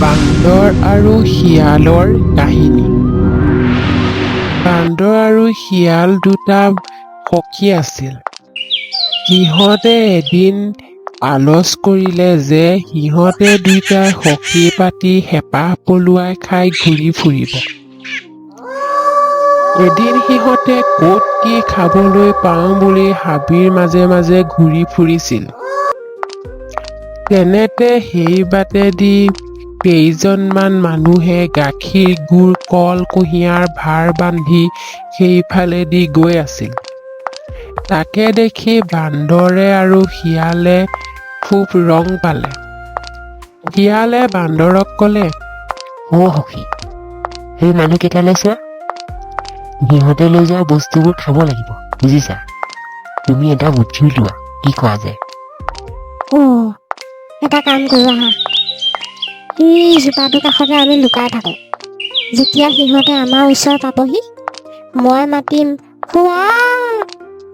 বান্দৰ আৰু শিয়ালৰ কাহিনী। বান্দৰ আৰু শিয়াল দুটা সখী আছিল। সিহঁতে এদিন আলচ কৰিলে যে সিহঁতে দুইটাই সখী পাতি হেপাহ পলুৱাই খাই ঘূৰি ফুৰিব। এদিন সিহঁতে ক'ত কি খাবলৈ পাওঁ বুলি হাবিৰ মাজে মাজে ঘূৰি ফুৰিছিল। তেনেতে সেই বাটেদি কেইজনমান মানুহে গাখীৰ গুড় কল কুঁহিয়াৰ ভাৰ বান্ধি সেইফালেদি গৈ আছিল। তাকে দেখি বান্দৰে আৰু শিয়ালে খুব ৰং পালে। শিয়ালে বান্দৰক ক'লে, সখী, সেই মানুহকেইটালৈ চোৱা। সিহঁতে লৈ যোৱা বস্তুবোৰ খাব লাগিব, বুজিছা? তুমি এটা বুদ্ধি লোৱা, কি কোৱা যায়? এটা কাম কৰো আহা। এই জোপাটোৰ কাষতে আমি লুকাই থাকো। যেতিয়া সিহঁতে আমাৰ ওচৰ পাবহি, মই মাতিম খোৱা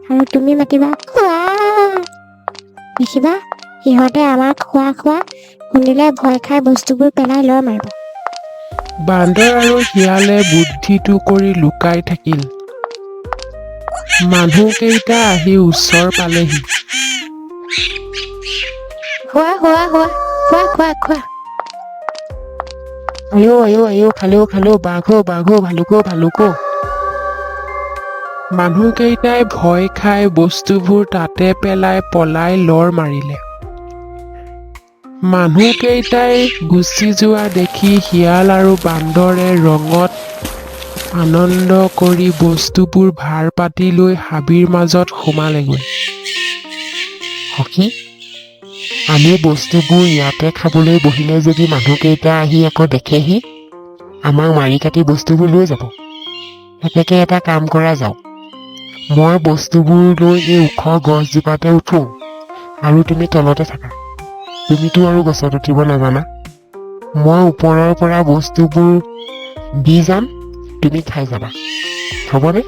আৰু তুমি মাতিবা খোৱা। দেখিবা সিহঁতে আমাৰ খোৱা খোৱা শুনিলে ভয় খাই বস্তুবোৰ পেলাই লৰ মাৰিব। বান্দৰ আৰু শিয়ালে বুদ্ধিটো কৰি লুকাই থাকিল। মানুহকেইটা আহি ওচৰ পালেহি। খোৱা খোৱা খোৱা খোৱা খোৱা খোৱা। আয়ো খালো বাঘো ভালুকো। মানুহকেইটাই ভয় খাই বস্তুবোৰ তাতে পেলাই পলাই লৰ মাৰিলে। মানুহকেইটাই গুচি যোৱা দেখি শিয়াল আৰু বান্দৰে ৰঙত আনন্দ কৰি বস্তুবোৰ ভাৰ পাতি লৈ হাবিৰ মাজত সোমালেগৈ। সখী, আমি বস্তুবোৰ ইয়াতে খাবলৈ বহিলে যদি মানুহকেইটা আহি আকৌ দেখেহি, আমাক মাৰি কাটি বস্তুবোৰ লৈ যাব। সেনেকে এটা কাম কৰা যাওক। মই বস্তুবোৰ লৈ এই ওখ গছজোপাতে উঠো আৰু তুমি তলতে থাকা। তুমিতো আৰু গছত উঠিব নাজানা। মই ওপৰৰ পৰা বস্তুবোৰ দি যাম, তুমি খাই যাবা, হ'বনে?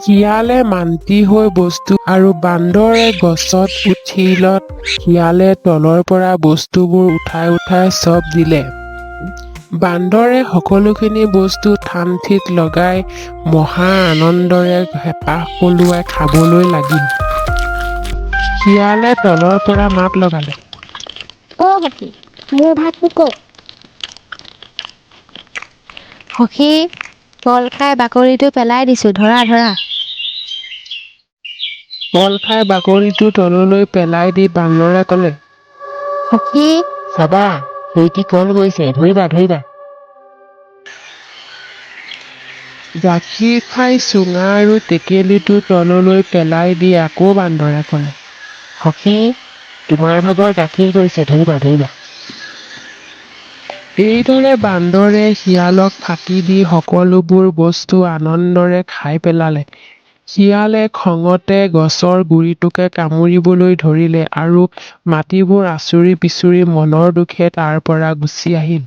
শিয়ালে মান্তি হৈ বস্তু আৰু বান্দৰে গছত উঠিলত শিয়ালে তলৰ পৰা বস্তুবোৰ উঠাই চব দিলে। বান্দৰে সকলোখিনি বস্তু ঠান-ঠিত লগাই মহা আনন্দৰে হেপাহ পলুৱাই খাবলৈ লাগিল। শিয়ালে তলৰ পৰা মাত লগালে, সখী, মোৰ ভাতটো ক'ত? সখী, কল খাই বাকলিটো পেলাই দিছো, ধৰা। কল খাই বাকলিটো তললৈ পেলাই দি বান্দৰে ক'লে, সখী, চাবা, সেইটি কল গৈছে, ধৰিবা। গাখীৰ খাই চুঙা আৰু টেকেলিটো তললৈ পেলাই দি আকৌ বান্দৰে ক'লে, সখী, তোমাৰ ভাগৰ গাখীৰ গৈছে, ধৰিবা। এইদৰে বান্দৰে শিয়ালক ফাঁকি দি সকলোবোৰ বস্তু আনন্দৰে খাই পেলালে। শিয়ালে খঙতে গছৰ গুৰিটোকে কামুৰিবলৈ ধৰিলে আৰু মাটিবোৰ আচুৰি পিচুৰি মনৰ দুখে তাৰ পৰা গুচি আহিল।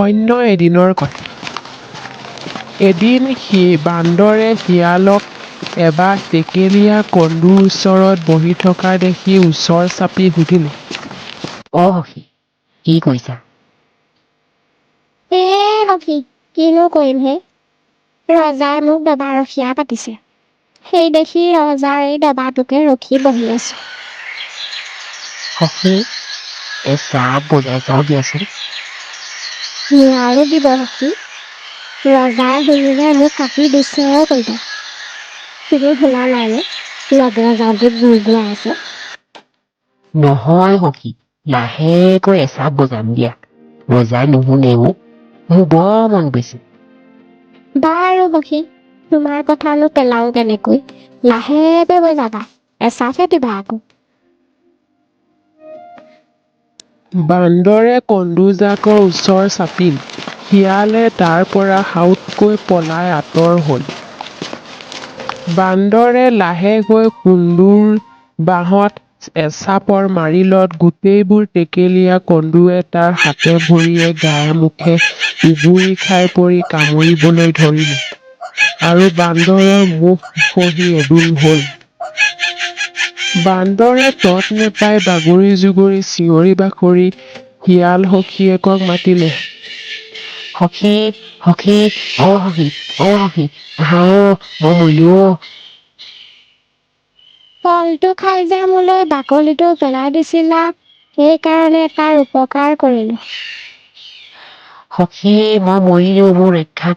অন্য এদিনৰ কথা। এদিন বান্দৰে শিয়ালক এবাৰ টেকেলীয়া কন্দুৰ ওচৰত বহি থকা দেখি ওচৰ চাপি সুধিলে, সখী, কি কৈছা? সখী, কিনো কৰিম হে? ৰজাই মোক দবা ৰখীয়া পাতিছে। সেই দেখি ৰজাৰ এই দবাটোকে ৰখি বহি আছো। সখী, চাপ বজাই যাওঁ দিয়াচোন। নোৱাৰো দিব সখী। ৰজাই শুনিলে মোক কাটি দুচৰ কৰিব। তুমি শুনা নাইনে? যাওঁতে গুৰ আছে। নহয় সখী, লাহেকৈ এচাপ বজাম দিয়া। ৰজাই নুশুনেও, মোৰ বৰ মন গৈছে। বাৰু সখী, তোমাৰ কথানো পেলাও কেনেকৈ? লাহেকৈ বজাবা, এচাপহে দিবা আকৌ। বান্দৰে কন্দুজাকৰ ওচৰ চাপিল। শিয়ালে তাৰ পৰা সাউতকৈ পলাই আঁতৰ হ'ল। বান্দৰে লাহেকৈ কন্দুৰ বাঁহত এচাপৰ মাৰিলত গোটেইবোৰ টেকেলীয়া কন্দুৱে তাৰ হাতে ভৰিয়ে গায়ে মুখে উবুৰি খাই পৰি কামুৰিবলৈ ধৰিলে। আৰু বান্দৰৰ মুখ খহি এদুল হ'ল। বান্দৰে তত নেপাই বাগৰি জুগৰি চিঞৰি বাখৰি শিয়াল সখীয়েকক মাতিলে। সখী সখী সখী সখী আহা মই মৰিলো ফলটো খাই যে মোলৈ বাকলিটো পেলাই দিছিলা, সেইকাৰণে তাৰ উপকাৰ কৰিলো। সখী মই মৰিলো মোৰ ৰক্ষা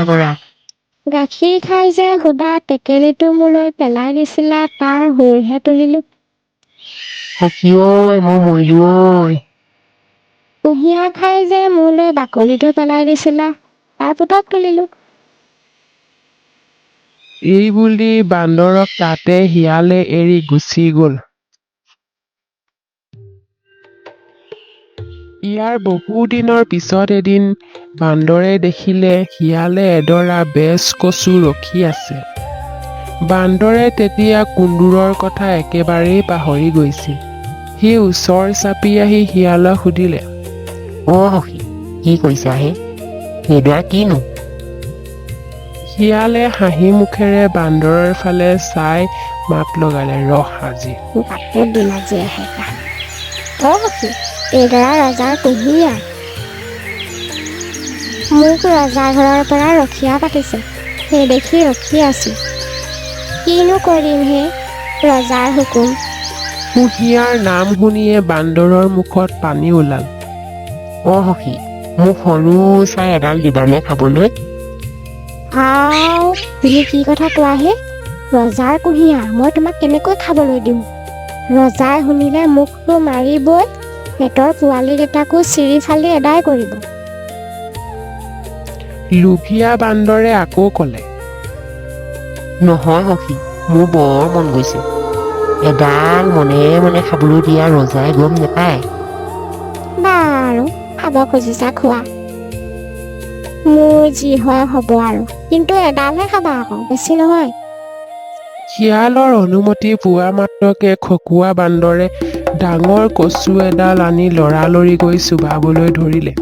কৰা গাখীৰ খাই যে সুদা টেকেলিটো মোলৈ পেলাই দিছিলা, তাৰ সুৰহে তুলিলো। সখী ঐ মই মৰিলো ঐ কুঁহিয়াৰ খাই যে মোলৈ বাকলিটো পেলাই দিছিলা, তাৰ পুতক তুলিলো। এই বুলি বান্দৰক তাতে শিয়ালে এৰি গুচি গ'ল। ইয়াৰ বহুদিনৰ পিছত এদিন বান্দৰে দেখিলে শিয়ালে এডৰা বেজ কচু ৰখি আছে। বান্দৰে তেতিয়া কুন্দুৰৰ কথা একেবাৰেই পাহৰি গৈছিল। সি ওচৰ চাপি আহি শিয়ালক সুধিলে। সখী কি কৈছা হে সেইডৰা কিনো শিয়ালে হাঁহি মুখেৰে বান্দৰৰ ফালে চাই মাত লগালে, ৰহ আজি এইডৰা ৰজাৰ কুঁহিয়াৰ। মোক ৰজাৰ ঘৰৰ পৰা ৰখীয়া পাতিছে, সেই দেখি ৰখি আছো। কিনো কৰিম হে, ৰজাৰ হুকুম। কুঁহিয়াৰ নাম শুনিয়ে বান্দৰৰ মুখত পানী ওলাল। সখী মোক সৰু চাই এডাল দিবানে খাবলৈ তুমি কি কথা কোৱা হে? ৰজাৰ কুঁহিয়াৰ মই তোমাক কেনেকৈ খাবলৈ দিম? ৰজাই শুনিলে মুখটো মাৰিবই, পেটৰ পোৱালীকেইটাকো চিৰি ফালি এদায় কৰিব। লোভীয়া বান্দৰে আকৌ ক'লে। নহয় সখী মোৰ বৰ মন গৈছে এডাল মনে মনে খাবলৈ দিয়া ৰজাই গম নেপায় বাৰু খাব খুজিছা খোৱা, মোৰ যি হয় হ'ব আৰু, কিন্তু এডালহে খাবা আকৌ, বেছি নহয়। শিয়ালৰ অনুমতি পোৱা মাত্ৰকে খকুৱা বান্দৰে ডাঙৰ কচু এডাল আনি লৰালৰিকৈ চোবাবলৈ ধৰিলে।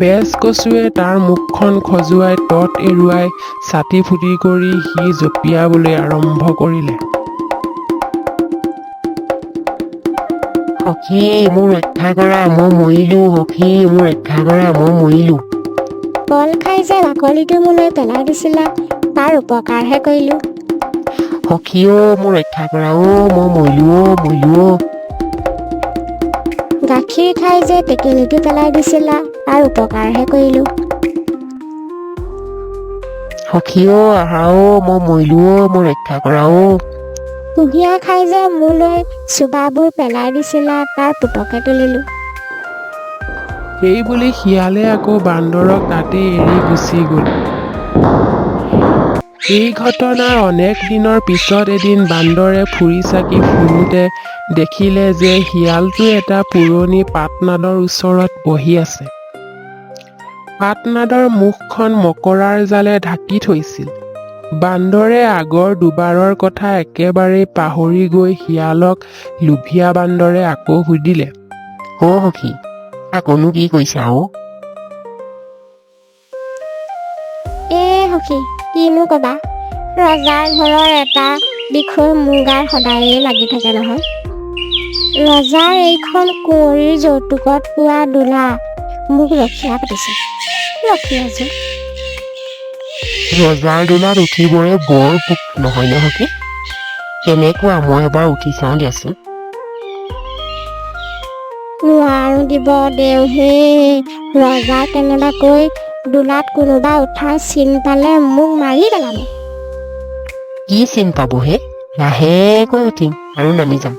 বেজ কচুৱে তাৰ মুখখন খজুৱাই তত এৰুৱাই ছাটি ফুটি কৰি সি জঁপিয়াবলৈ আৰম্ভ কৰিলে। সখী মোৰ ৰক্ষা কৰা মই মৰিলো সখী মোৰ ৰক্ষা কৰা মই মৰিলো কল খাই যে বাকলিটো মোলৈ পেলাই দিছিলা, তাৰ উপকাৰহে কৰিলো। সখী মোৰ ৰক্ষা কৰা মই মৰিলো গাখীৰ খাই যে টেকেলিটো পেলাই দিছিলা, তাৰ উপকাৰহে কৰিলো। সখী আহা মই মৰিলো মোৰ ৰক্ষা কৰা কুঁহিয়াৰ খাই যে মোলৈ চোবাবোৰ পেলাই দিছিলা, তাৰ পুতকে তুলিলো। সেই বুলি শিয়ালে আকৌ বান্দৰক তাতে এৰি গুচি গ'ল। এই ঘটনাৰ অনেক দিনৰ পিছত এদিন বান্দৰে ফুৰি চাকি ফুৰোতে দেখিলে যে শিয়ালটো এটা পুৰণি পাতনাদৰ ওচৰত বহি আছে। পাতনাদৰ মুখখন মকৰাৰ জালে ঢাকি থৈছিল। বান্দৰে আগৰ দুবাৰৰ কথা একেবাৰেই পাহৰি গৈ শিয়ালক লোভীয়া বান্দৰে আকৌ সুধিলে। সখী আকৌনো কি কৈছা সখী কিনো কবা, ৰজাৰ ঘৰৰ এটা বিষয় মোৰ গাৰ সদায়ে লাগি থাকে নহয়। ৰজাৰ এইখন কুঁৱৰীৰ যৌতুকত পোৱা দোলা মোক ৰখীয়া পাতিছে, ৰখি আছো। ৰজাৰ দোলাত উঠিবৰে বৰ সুখ নহয়নে সখী কেনেকুৱা মই এবাৰ উঠি চাওঁ দিয়াচোন নোৱাৰো দিব দেও হে, ৰজা কেনেবাকৈ দোলাত কোনোবা উঠাৰ চিন পালে মোক মাৰি পেলাব। কি চিন পাবহে, লাহেকৈ উঠিম আৰু নামি যাম,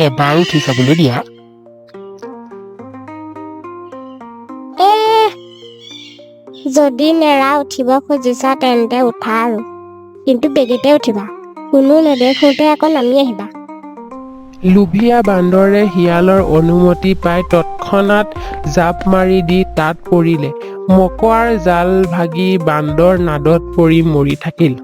এবাৰ উঠি চাবলৈ দিয়া। যদি নেৰা উঠিব খুজিছা তেন্তে উঠা আৰু, কিন্তু বেগেতে উঠিবা, কোনো নেদেখোঁতে আকৌ নামি আহিবা। লোভীয়া বান্দৰে শিয়ালৰ অনুমতি পাই তৎক্ষণাত জাপ মাৰি দি তাত পৰিলে। মকৱাৰ জাল ভাগি বান্দৰ নাদত পৰি মৰি থাকিল।